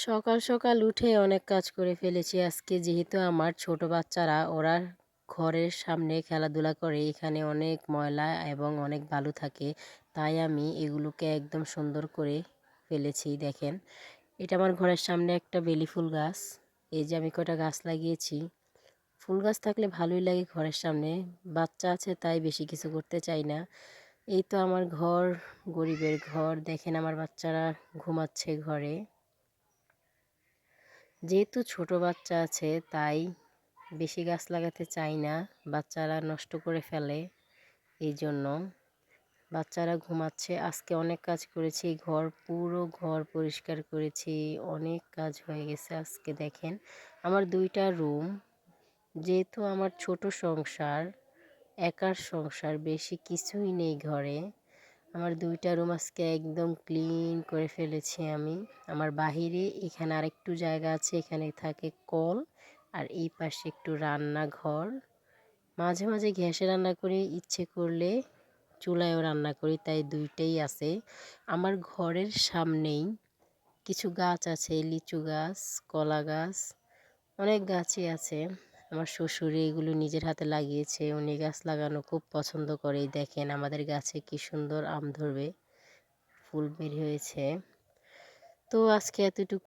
সকাল সকাল উঠে অনেক কাজ করে ফেলেছি আজকে, যেহেতু আমার ছোট বাচ্চারা ওরা ঘরের সামনে খেলাধুলা করে, এখানে অনেক ময়লা এবং অনেক বালু থাকে, তাই আমি এগুলোকে একদম সুন্দর করে ফেলেছি। দেখেন, এটা আমার ঘরের সামনে একটা বেলি ফুল গাছ। এই যে আমি কয়টা গাছ লাগিয়েছি। ফুল গাছ থাকলে ভালোই লাগে ঘরের সামনে। বাচ্চা আছে তাই বেশি কিছু করতে চাই না। এই তো আমার ঘর, গরিবের ঘর। দেখেন আমার বাচ্চারা ঘুমাচ্ছে ঘরে। যেহেতু ছোট বাচ্চা আছে তাই বেশি গাছ লাগাতে চাই না, বাচ্চারা নষ্ট করে ফেলে। এই জন্য বাচ্চারা ঘুমাচ্ছে। আজকে অনেক কাজ করেছি, পুরো ঘর পরিষ্কার করেছি, অনেক কাজ হয়ে গেছে আজকে। দেখেন আমার 2টা রুম, যেহেতু আমার ছোট সংসার, একার সংসার, বেশি কিছুই নেই ঘরে। আমার 2টা রুম আজকে একদম ক্লিন করে ফেলেছি আমি। আমার বাহিরে এখানে আরেকটু জায়গা আছে, এখানে থাকে কল, আর এই পাশে একটু রান্নাঘর। মাঝে মাঝে গ্যাসে রান্না করি, ইচ্ছে করলে চুলায়ও রান্না করি, তাই 2টাই আছে। আমার ঘরের সামনেই কিছু গাছ আছে, লিচু গাছ, কলা গাছ, অনেক গাছই আছে। আমার শ্বশুর এগুলো নিজের হাতে লাগিয়েছে, উনি গাছ লাগানো খুব পছন্দ করে। দেখেন আমাদের গাছে কি সুন্দর আম ধরবে, ফুল বের হয়েছে। তো আজকে এতটুকু।